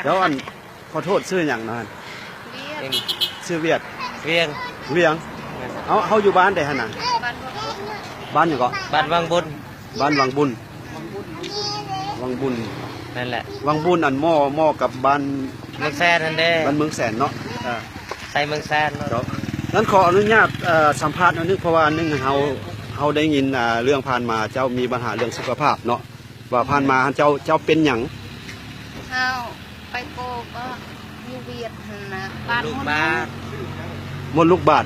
แล้วอันขอโทษชื่ออย่างนั้นชื่อเวียดเวียงเขาอยู่บ้านใดฮะน่ะบ้านอยู่ก็บ้านวังบุญบ้านวังบุญนั่นแหละวังบุญอันหม้อกับบ้านเมืองแสนนั่นเด้บ้านเมืองแสนเนาะใส่เมืองแสนนั้นขออนุญาตสัมภาษณ์นึงเพราะว่านึงเขาได้ยินเรื่องผ่านมาเจ้ามีปัญหาเรื่องสุขภาพเนาะว่าผ่านมาเจ้าเป็นหยังเอาไปโกก็ยูเวียดนะบ้านมดลูกบาท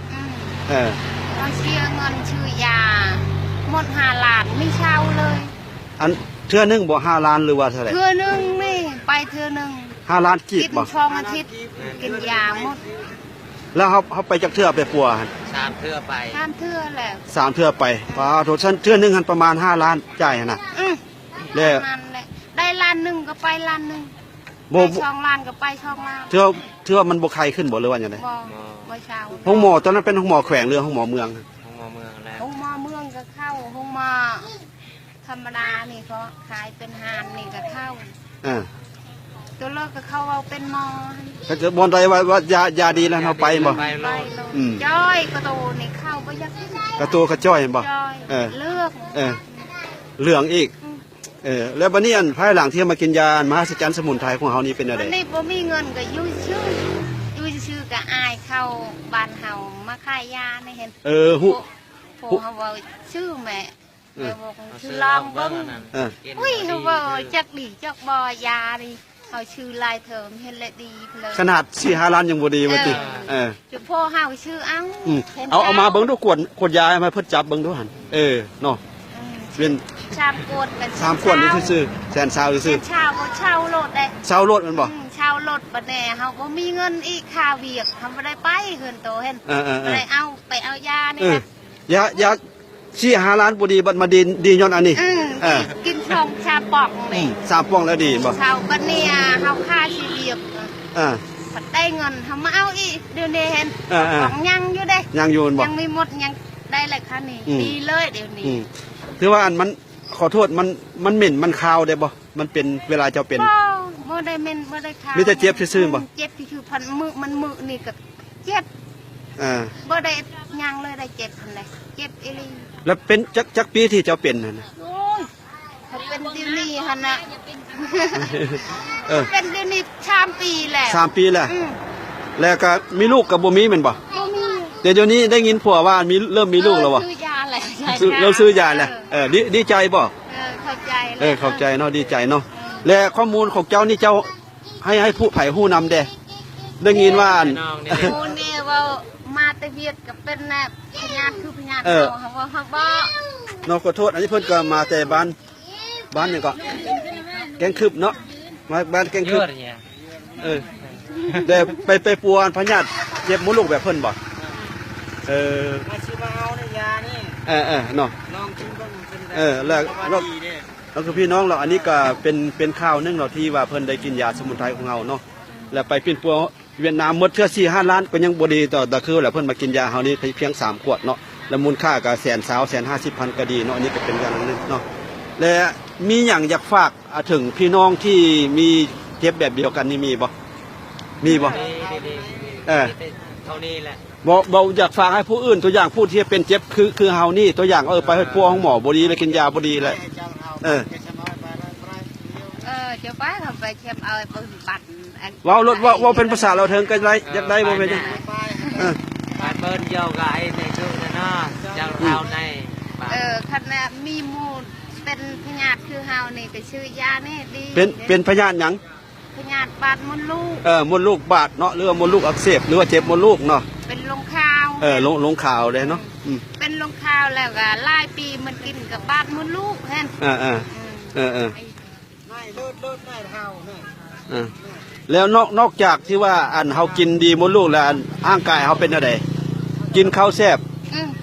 เราเชียเงินชื่อยาหมด5 ล้านไม่เช่าเลยอันเทื่อนึงบ่5 ล้านหรือว่าเท่าไหร่เทื่อนึงนี่ไปเทื่อนึง5 ล้านกีบบ่กินช่องอาทิตย์กินยาหมดแล้วเขาไปจากเทื่อไปปัว3 เทื่อไป3 เทื่อแหละ3 เทื่อไปโทษฉันเทื่อนึงหันประมาณ5 ล้านจ่ายน่ะแล้วได้1 ล้านก็ไป1 ล้านบ่2 ล้านก็ไป2 ล้านเทื่อมันบ่ใครขึ้นบ่หรือว่าจังได๋บ่เช่าห้องหมอตอนนั้นเป็นห้องหมอแขวงหรือห้องหมอเมืองแล้วห้องหมอเมืองก็เข้าห้องหมอธรรมดานี่เขาขายเป็นหานนี่ก็เข้าตัวเลิกก็เข้าเอาเป็นหมอก็จะบนใดว่ายาดีแล้วเราไปบ่จ้อยกระโตนี่เข้าไปยักกระตัวกระจ้อยบ่เลือกเหลืองอีกแล้วบัดนี้อันภายหลังที่มากินยามหัศจรรย์สมุนไพรของเฮานี่เป็นอะไรนี่บ่มีเงินก็ยุ่ยชื่อก็อายเข้าบ้านเฮามาขายยานี่เห็นฮู้เฮาว่าชื่อแม่บอกชื่อลองเบิ่งอุ้ยเฮาว่าจักดีจักบ่ยาดิเขาชื่อลายเถิมเห็นและดีเลยขนาด4-5 ล้านยังบ่ดีว่าติจุพ่อเฮาชื่อเอามาเบิ่งดูขวดยามาเพิ่นจับเบิ่งดูหั่นเนาะเป็น3 ขวดกัน3 ขวดนี่ซื่อแสน20ซื่อเช่าโลดได้เช่ารถมันบ่เช่ารถบัดแน่เฮาบ่มีเงินอีกค่าเวียกเฮาบ่ได้ไปเฮือนโตเห็นบ่ได้เอาไปเอายานี่นะยา4-5 ล้านบ่ดีบัดมาดีย้อนอันนี้กินช่องชาปองนี่3 ป่องแล้วดีบ่เช่าบัดเนี่ยเฮาค่าชีเวียกบัดได้เงินเฮามาเอาอีกเดี๋ยวนี้เห็นของยังอยู่เด้ยังอยู่บ่ยังมีหมดยังได้หลายคันนี่ดีเลยเดี๋ยวนี้ถือว่าอันมันขอโทษมันเหม็นมันคาวได้บ่มันเป็นเวลาเจ้าเป็นบ่ได้เหม็นบ่ได้คาวมีแต่เจ็บซื่อๆบ่เจ็บคือพันมือนี่ก็เจ็บบ่ได้ยังเลยได้เจ็บพันเลยเจ็บอีหลีแล้วเป็นจักปีที่เจ้าเป็นนั่นน่ะโอ้ยเขาเป็นเดี๋ยวนี้หั่นน่ะเป็นเดี๋ยวนี้3 ปีแล้ว3 ปีแล้วแล้วก็มีลูกกับบ่มีแม่นบ่มีเดี๋ยวนี้ได้ยินผัวว่าเริ่มมีลูกแล้วบ่ซื้อยาแหละเราซื้อยาแล้วดีใจบ่เข้าใจเข้าใจเนาะดีใจเนาะและข้อมูลของเจ้านี่เจ้าให้ผู้ไผฮู้นำเด้ได้ยินว่าฮู้นี่ว่ามาแต่เวียดก็เป็นพญาคือพญาเฮาว่าฮักบ่เนาะขอโทษอันนี้เพิ่นก็มาแต่บ้านนี่ก็แกงคึบเนาะมาบ้านแกงคึบแต่ไปปัวพญาเจ็บมดลูกแบบเพิ่นบ่มาสิมาเอาในยานี่เนาะลองกินก็แล้วคือพี่น้องเราอันนี้ก็เป็นข่าวนึงเราที่ว่าเพิ่นได้กินยาสมุนไพรของเฮาเนาะแล้วไปเป็นปัวเวียดนามหมดเทื่อ4-5 ล้านก็ยังบ่ดีต่อคือแล้วเพิ่นมากินยาเฮานี่เพียง3 ขวดเนาะแล้วมูลค่าก็150,000ก็ดีเนาะอันนี้ก็เป็นอย่างนึงเนาะและมีหยังอยากฝากถึงพี่น้องที่มีเจ็บแบบเดียวกันนี่มีบ่เท่านี้แหละบ่อยากฝากให้ผู้อื่นตัวอย่างผู้ที่เป็นเจ็บคือเฮานี่ตัวอย่างไปให้ปัวของหมอบ่ดีแล้วกินยาบ่ดีแหละจะไปทำไปเช็บเอาไปบัตรว่าเป็นภาษาเราเถิงกันไรอยากได้บ่เป็นบัตรเบิ้ลเยาว์กับไอ้ในช่วงนั้นนะยังเอาในขณะมีมูลเป็นพญาติคือเฮานี่ก็ชื่อยานี่ดีเป็นพญาติหยังพญาติบาดมดลูกมดลูกบาดเนาะหรือว่ามดลูกอักเสบหรือว่าเจ็บมดลูกเนาะเป็นลงข่าวลงข่าวเลยเนาะเป็นลงข่าวแล้วก็หลายปีมันกินกับบาดมดลูกแฮนแล้วนอกจากที่ว่าอันเฮากินดีมดลูกแล้วร่างกายเฮาเป็นอะไรกินข้าวแซ่บ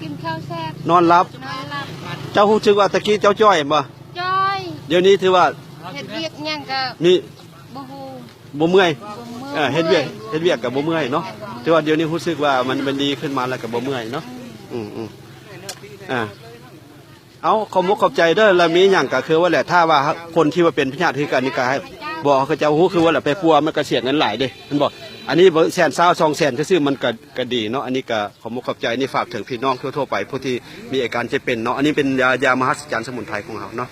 กินข้าวแซ่บนอนหลับเจ้าฮู้สึกว่าตะกี้เจ้าจ้อยบ่จ้อยเดี๋ยวนี้ถือว่าเฮ็ดเวียกหยังก็มีบ่ฮู้บ่เมื่อยเฮ็ดเวียกก็บ่เมื่อยเนาะแต่ว่าเดี๋ยวนี้รู้สึกว่ามันดีขึ้นมาแล้วก็บ่เมื่อยเนาะเอาขอบใจเด้อแล้วมีหยังก็คือว่าแหละถ้าว่าคนที่ว่าเป็นพญาธิคือกันนี่ก็ให้ บ่เขาเจ้าฮู้คือว่าไปปัวมันก็เสียเงินหลายเด้มันบอกอันนี้120,000 200,000ซื่อๆมันก็ดีเนาะอันนี้ก็ขอขอบใจนี่ฝากถึงพี่น้องทั่วๆไปผู้ที่มีอาการเจ็บเป็นเนาะอันนี้เป็นยามหัศจรรย์สมุนไพรของเราเนาะ